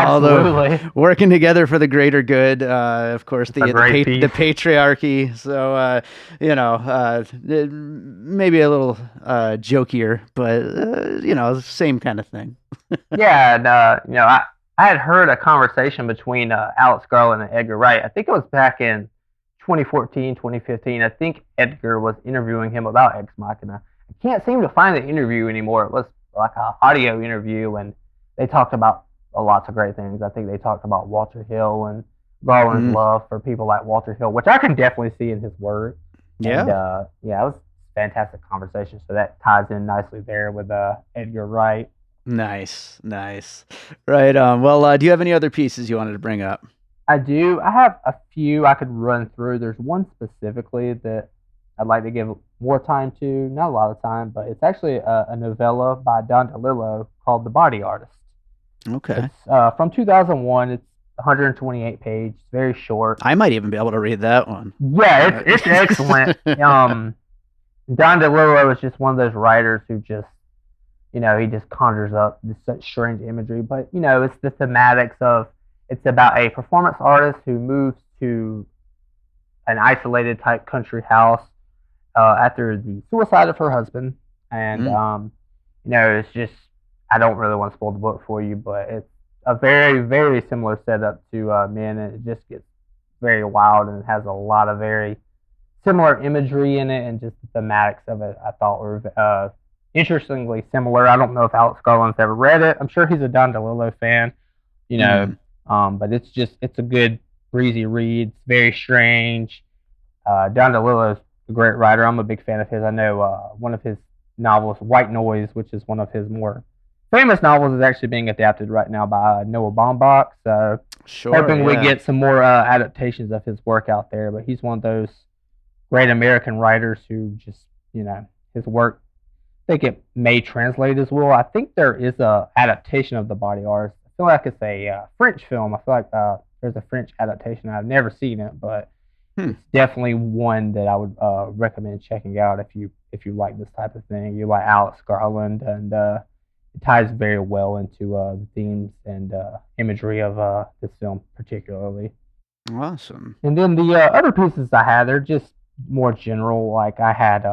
Although working together for the greater good, of course, the patriarchy. So, maybe a little jokier, but, same kind of thing. Yeah, and, I had heard a conversation between Alex Garland and Edgar Wright. I think it was back in 2014, 2015. I think Edgar was interviewing him about Ex Machina. I can't seem to find the interview anymore. It was like an audio interview, and they talked about lots of great things. I think they talked about Walter Hill and Garland's love for people like Walter Hill, which I can definitely see in his work. Yeah. And, it was a fantastic conversation. So that ties in nicely there with Edgar Wright. Nice. Right. Well, do you have any other pieces you wanted to bring up? I do. I have a few I could run through. There's one specifically that I'd like to give more time to. Not a lot of time, but it's actually a novella by Don DeLillo called The Body Artist. Okay. It's from 2001. It's 128 pages, very short. I might even be able to read that one. Yeah, it's excellent. Don DeLillo is just one of those writers who just, he just conjures up this such strange imagery. But, it's the thematics of, it's about a performance artist who moves to an isolated type country house after the suicide of her husband. And, it's just, I don't really want to spoil the book for you, but it's a very, very similar setup to Men, and it just gets very wild, and it has a lot of very similar imagery in it, and just the thematics of it I thought were interestingly similar. I don't know if Alex Garland's ever read it. I'm sure he's a Don DeLillo fan, but it's a good breezy read. It's very strange. Don DeLillo's a great writer. I'm a big fan of his. I know one of his novels, White Noise, which is one of his more famous novels, is actually being adapted right now by Noah Baumbach. So hoping we get some more adaptations of his work out there. But he's one of those great American writers who just, his work, I think it may translate as well. I think there is a adaptation of The Body Artist. I feel like it's a French film. I feel like there's a French adaptation. I've never seen it, but it's definitely one that I would recommend checking out if you like this type of thing. You like Alex Garland, and it ties very well into the themes and imagery of this film particularly. Awesome. And then the other pieces I had, they're just more general. Like I had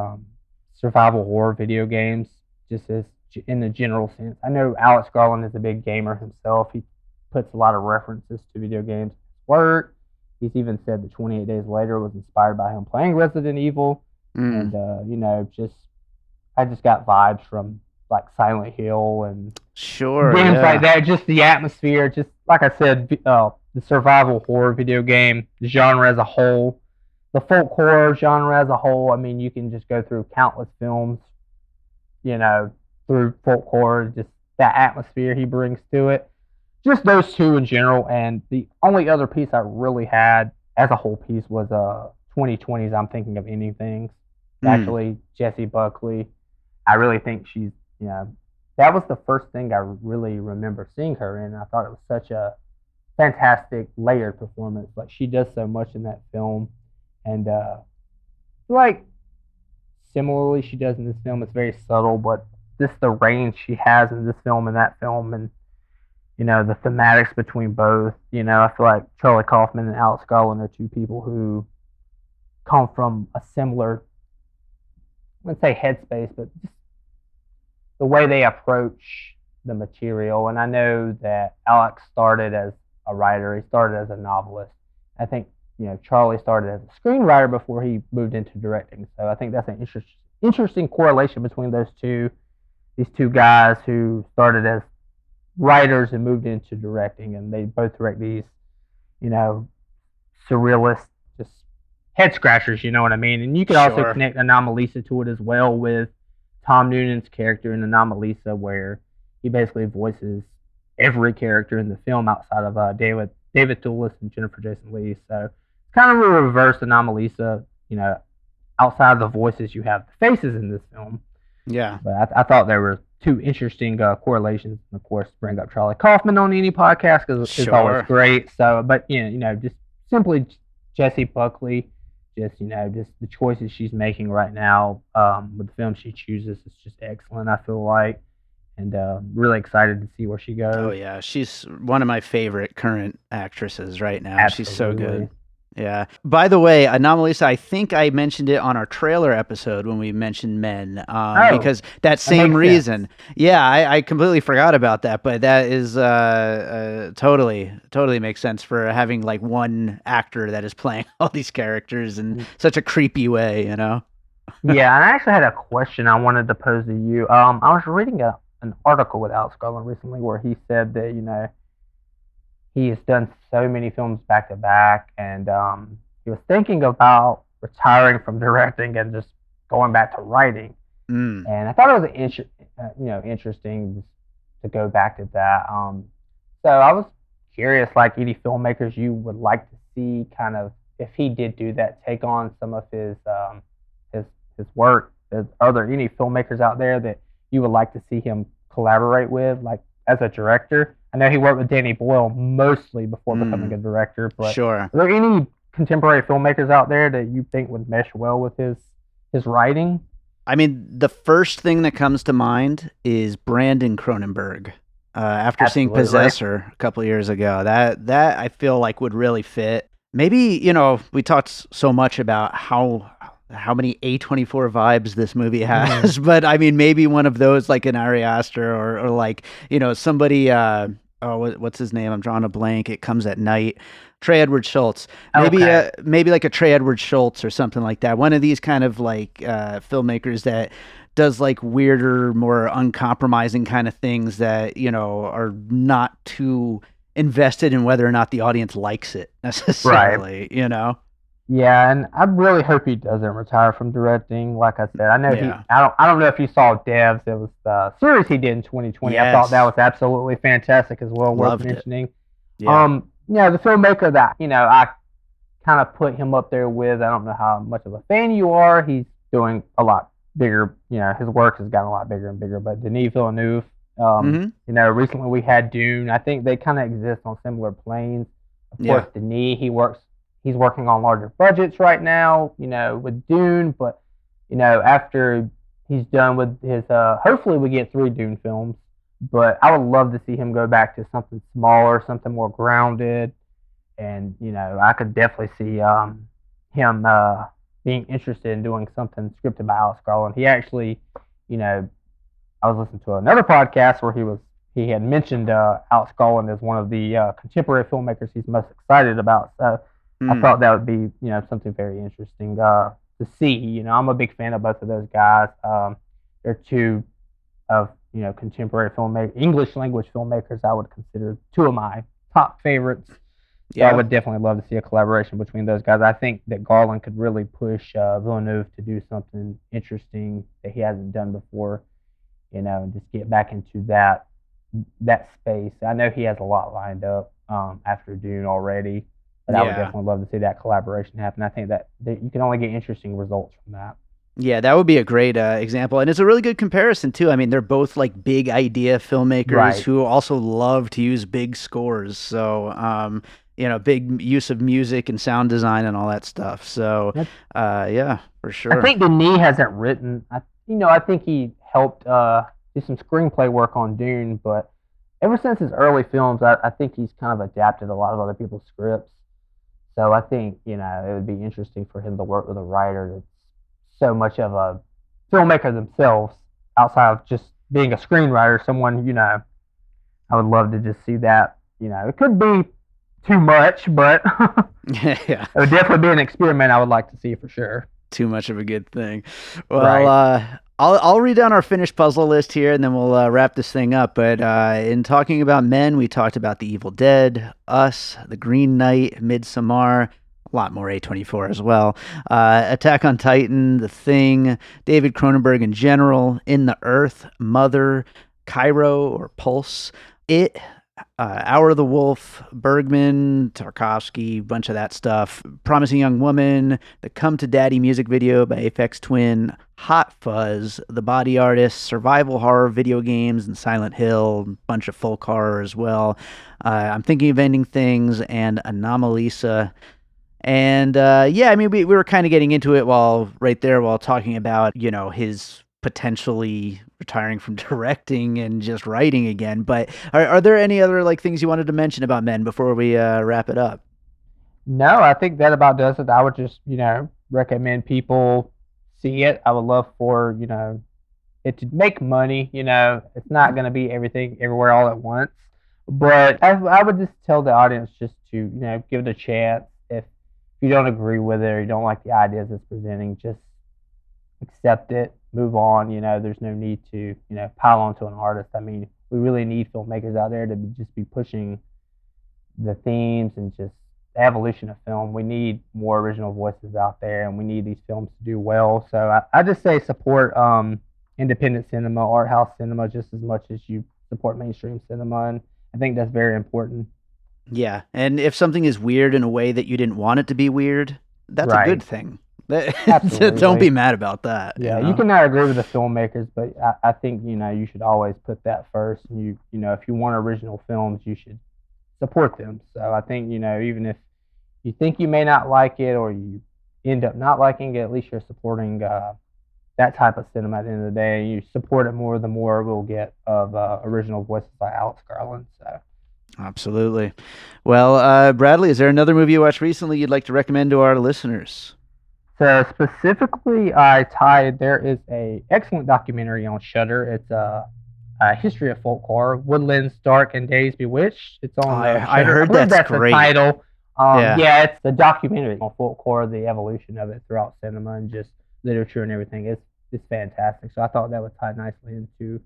survival horror video games, just as in the general sense. I know Alex Garland is a big gamer himself. He puts a lot of references to video games in his work. He's even said that 28 Days Later was inspired by him playing Resident Evil. And, I just got vibes from like Silent Hill and games like that. Just the atmosphere, just like I said, the survival horror video game genre as a whole, the folk horror genre as a whole. I mean, you can just go through countless films, through folk horror, just that atmosphere he brings to it. Just those two in general. And the only other piece I really had as a whole piece was 2020's I'm Thinking of Ending Things. Mm. Actually, Jessie Buckley. I really think she's, you know, that was the first thing I really remember seeing her in. I thought it was such a fantastic layered performance. Like she does so much in that film, and like similarly she does in this film. It's very subtle, but just the range she has in this film and that film, and the thematics between both. I feel like Charlie Kaufman and Alex Garland are two people who come from a similar, let's say, headspace, but just the way they approach the material. And I know that Alex started as a writer. He started as a novelist. I think Charlie started as a screenwriter before he moved into directing. So I think that's an interesting correlation between these two guys who started as writers and moved into directing, and they both direct these, you know, surrealist, just head scratchers. You know what I mean? And you could also Sure. connect Anomalisa to it as well with Tom Noonan's character in Anomalisa, where he basically voices every character in the film outside of David Thewlis and Jennifer Jason Leigh. So it's kind of a reverse Anomalisa. Outside of the voices, you have the faces in this film. Yeah. But I thought there were two interesting correlations. And of course, bring up Charlie Kaufman on any podcast because it's always great. So, but just simply Jessie Buckley, just the choices she's making right now with the film she chooses is just excellent. I feel like, and really excited to see where she goes. Oh yeah, she's one of my favorite current actresses right now. Absolutely. She's so good. Yeah. By the way, Anomalisa, I think I mentioned it on our trailer episode when we mentioned Men, because that same reason. Sense. Yeah, I completely forgot about that, but that is totally makes sense for having like one actor that is playing all these characters in such a creepy way, Yeah, and I actually had a question I wanted to pose to you. I was reading an article with Alex Garland recently where he said that he has done so many films back to back, and he was thinking about retiring from directing and just going back to writing. And I thought it was interesting to go back to that. So I was curious, like any filmmakers you would like to see, kind of if he did do that, take on some of his work. Are there any filmmakers out there that you would like to see him collaborate with, like as a director? I know he worked with Danny Boyle mostly before becoming a director, but sure. Are there any contemporary filmmakers out there that you think would mesh well with his writing? I mean, the first thing that comes to mind is Brandon Cronenberg. After seeing Possessor a couple of years ago, that I feel like would really fit. Maybe, we talked so much about how many A24 vibes this movie has, but I mean, maybe one of those, like an Ari Aster or like, somebody, what's his name? I'm drawing a blank. It Comes at Night. Trey Edward Schultz. Maybe like a Trey Edward Schultz or something like that. One of these kind of like filmmakers that does like weirder, more uncompromising kind of things that, are not too invested in whether or not the audience likes it necessarily, Yeah, and I really hope he doesn't retire from directing. Like I said, I know I don't know if you saw Devs. It was the series he did in 2020. Yes. I thought that was absolutely fantastic as well. Worth mentioning. Yeah. The filmmaker that I kind of put him up there with. I don't know how much of a fan you are. He's doing a lot bigger. His work has gotten a lot bigger and bigger. But Denis Villeneuve. Recently we had Dune. I think they kind of exist on similar planes. Of course, Denis, he's working on larger budgets right now, with Dune, but, after he's done with his, hopefully we get 3 Dune films, but I would love to see him go back to something smaller, something more grounded, and, I could definitely see him being interested in doing something scripted by Alex Garland. He actually, I was listening to another podcast where he had mentioned Alex Garland as one of the contemporary filmmakers he's most excited about, so I thought that would be, something very interesting to see. I'm a big fan of both of those guys. They're two of, contemporary English language filmmakers I would consider 2 of my top favorites. So I would definitely love to see a collaboration between those guys. I think that Garland could really push Villeneuve to do something interesting that he hasn't done before, and just get back into that space. I know he has a lot lined up after Dune already. But I would Yeah. definitely love to see that collaboration happen. I think that you can only get interesting results from that. Yeah, that would be a great example. And it's a really good comparison, too. I mean, they're both like big idea filmmakers Right. who also love to use big scores. So, big use of music and sound design and all that stuff. So, yeah, for I sure. think Denis hasn't written. I think he helped do some screenplay work on Dune, but ever since his early films, I think he's kind of adapted a lot of other people's scripts. So I think it would be interesting for him to work with a writer that's so much of a filmmaker themselves, outside of just being a screenwriter. Someone I would love to just see that. It could be too much, but Yeah. it would definitely be an experiment I would like to see for sure. Too much of a good thing. Well, Right. I'll read down our finished puzzle list here, and then we'll wrap this thing up. But in talking about men, we talked about The Evil Dead, Us, The Green Knight, Midsommar, a lot more A24 as well. Attack on Titan, The Thing, David Cronenberg in general, In the Earth, Mother, Cairo or Pulse, It, Hour of the Wolf, Bergman, Tarkovsky, bunch of that stuff. Promising Young Woman, the Come to Daddy music video by Aphex Twin, Hot Fuzz, The Body Artist, survival horror video games, and Silent Hill, bunch of folk horror as well. I'm Thinking of Ending Things, and Anomalisa. And I mean, we were kind of getting into it while talking about, his potentially retiring from directing and just writing again. But are there any other like things you wanted to mention about Men before we wrap it up? No, I think that about does it. I would just, recommend people see it. I would love for, it to make money. It's not going to be everything everywhere all at once. But I would just tell the audience just to, give it a chance. If you don't agree with it or you don't like the ideas it's presenting, just accept it, move on. There's no need to, pile onto an artist. I mean, we really need filmmakers out there to just be pushing the themes and just the evolution of film. We need more original voices out there, and we need these films to do well. So I just say support independent cinema, art house cinema, just as much as you support mainstream cinema, and I think that's very important. Yeah, and if something is weird in a way that you didn't want it to be weird, that's a good Right. thing. Don't be Absolutely. mad about that. Yeah, you cannot agree with the filmmakers, but I think you should always put that first. And if you want original films, you should support them. So I think even if you think you may not like it or you end up not liking it, at least you're supporting that type of cinema. At the end of the day, you support it more, the more we'll get of original voices by Alex Garland. So Absolutely. Well, Bradley, is there another movie you watched recently you'd like to recommend to our listeners? So specifically, there is a excellent documentary on Shudder. It's a history of folk horror, Woodlands Dark and Days Bewitched. It's on I Shudder. I heard believe that's that's the great. title. Yeah. Yeah, it's the documentary on folk horror, the evolution of it throughout cinema and just literature and everything. It's fantastic. So I thought that would tie nicely into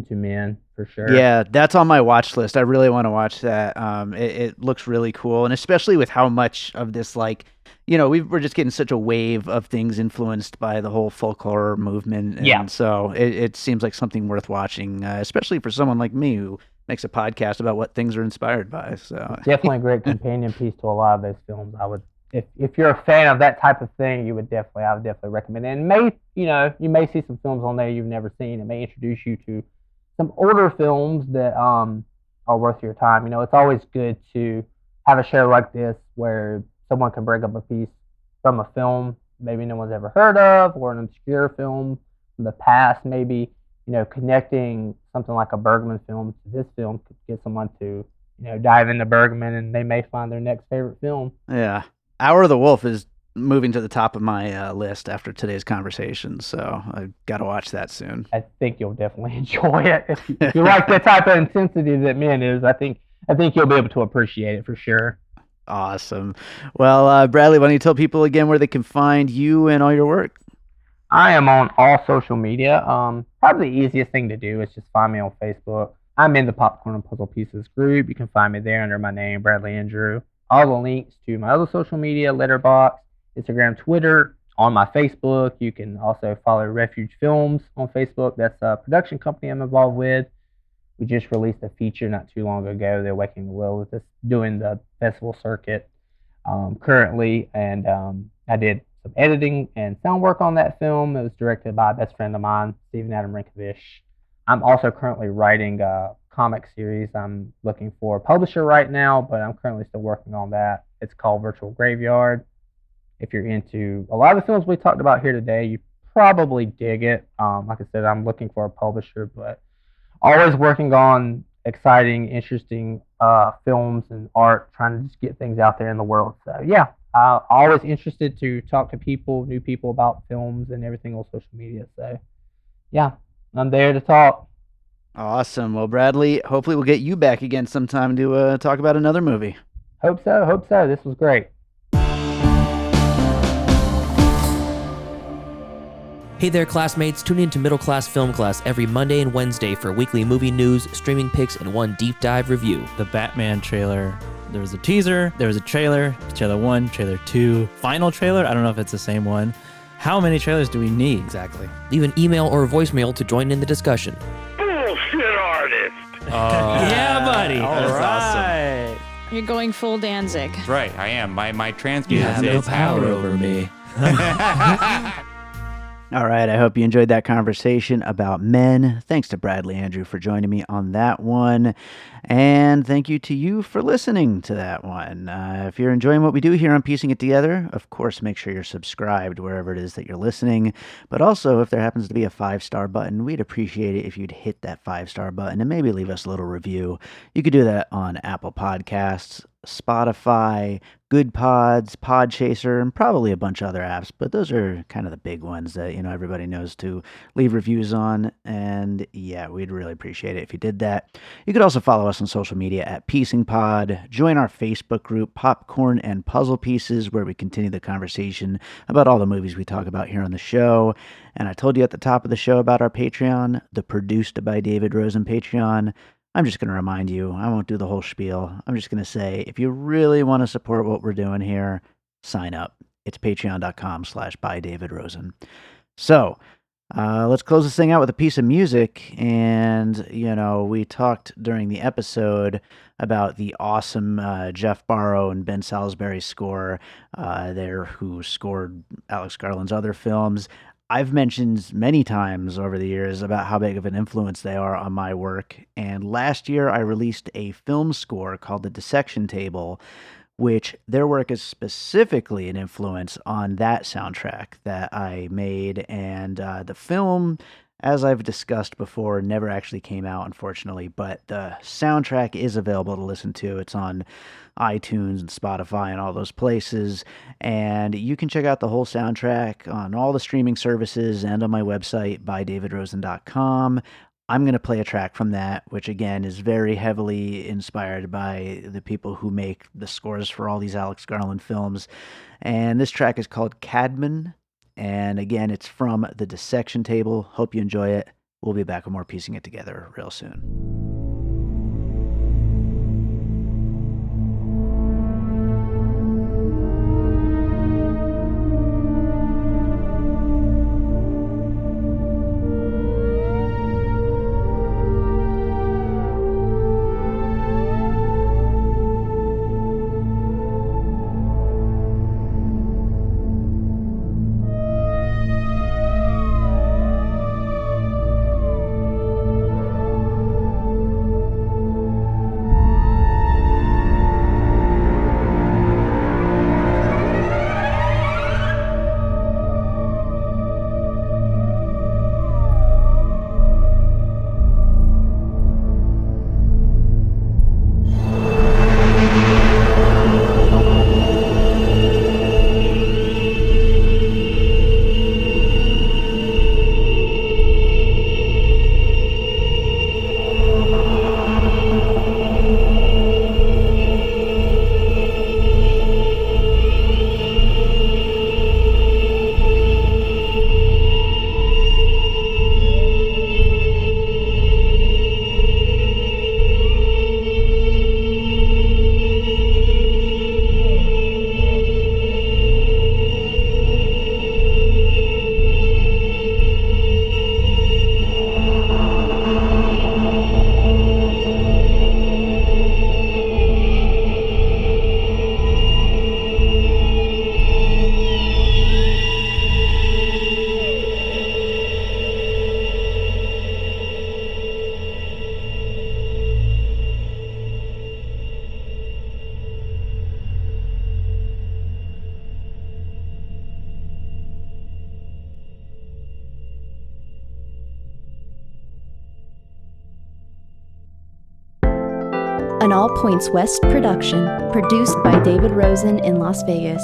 Men for sure. Yeah, that's on my watch list. I really want to watch that. It looks really cool, and especially with how much of this, like, we're just getting such a wave of things influenced by the whole folk horror movement, and Yeah. so it seems like something worth watching, especially for someone like me who makes a podcast about what things are inspired by. So Definitely a great companion piece to a lot of those films. I would, if you're a fan of that type of thing, I would definitely recommend it. And you may see some films on there you've never seen. It may introduce you to some older films that are worth your time. It's always good to have a show like this where someone can bring up a piece from a film maybe no one's ever heard of, or an obscure film from the past. Maybe connecting something like a Bergman film to this film could get someone to dive into Bergman, and they may find their next favorite film. yeah, Hour of the Wolf is moving to the top of my list after today's conversation, so I've got to watch that soon. I think you'll definitely enjoy it if you like the type of intensity that Men is. I think you'll be able to appreciate it for sure. Awesome. Well, Bradley, why don't you tell people again where they can find you and all your work? I am on all social media. Probably the easiest thing to do is just find me on Facebook. I'm in the Popcorn and Puzzle Pieces group. You can find me there under my name, Bradley Andrew. All the links to my other social media, Letterboxd, Instagram, Twitter, on my Facebook. You can also follow Refuge Films on Facebook. That's a production company I'm involved with. We just released a feature not too long ago. They're working well with us doing the festival circuit. currently, and I did some editing and sound work on that film. It was directed by a best friend of mine, Stephen Adam Rinkovich. I'm also currently writing a comic series. I'm looking for a publisher right now, but I'm currently still working on that. It's called Virtual Graveyard. If you're into a lot of the films we talked about here today, you probably dig it. Like I said, I'm looking for a publisher, but always working on exciting, interesting films and art, trying to just get things out there in the world. So yeah, always interested to talk to people, new people about films and everything on social media. So yeah, I'm there to talk. Awesome. Well, Bradley, hopefully we'll get you back again sometime to talk about another movie. Hope so. Hope so. This was great. Hey there, classmates. Tune in to Middle Class Film Class every Monday and Wednesday for weekly movie news, streaming picks, and one deep dive review. The Batman trailer. There was a teaser, there was a trailer 1, trailer 2, final trailer. I don't know if it's the same one. How many trailers do we need exactly? Leave an email or a voicemail to join in the discussion. Bullshit artist. Yeah, buddy. That's right. You're going full Danzig. That's right, I am. My trans You penis have no is power over me. All right, I hope you enjoyed that conversation about Men. Thanks to Bradley Andrew for joining me on that one. And thank you to you for listening to that one. If you're enjoying what we do here on Piecing It Together, of course, make sure you're subscribed wherever it is that you're listening. But also, if there happens to be a 5-star button, we'd appreciate it if you'd hit that 5-star button and maybe leave us a little review. You could do that on Apple Podcasts, Spotify, Good Pods, Podchaser, and probably a bunch of other apps, but those are kind of the big ones that, everybody knows to leave reviews on, and yeah, we'd really appreciate it if you did that. You could also follow us on social media at Piecing Pod, join our Facebook group, Popcorn and Puzzle Pieces, where we continue the conversation about all the movies we talk about here on the show, and I told you at the top of the show about our Patreon, the Produced by David Rosen Patreon. I'm just going to remind you, I won't do the whole spiel. I'm just going to say, if you really want to support what we're doing here, sign up. It's patreon.com/bydavidrosen. So, let's close this thing out with a piece of music. And, we talked during the episode about the awesome Jeff Barrow and Ben Salisbury score there, who scored Alex Garland's other films. I've mentioned many times over the years about how big of an influence they are on my work, and last year I released a film score called the Dissection Table, which their work is specifically an influence on that soundtrack that I made, and the film, as I've discussed before, never actually came out, unfortunately, but the soundtrack is available to listen to. It's on iTunes and Spotify and all those places, and you can check out the whole soundtrack on all the streaming services and on my website, bydavidrosen.com. I'm going to play a track from that, which again is very heavily inspired by the people who make the scores for all these Alex Garland films, and this track is called Cadmun. And again, it's from the Dissection Table. Hope you enjoy it. We'll be back with more Piecing It Together real soon. an All Points West production, produced by David Rosen in Las Vegas.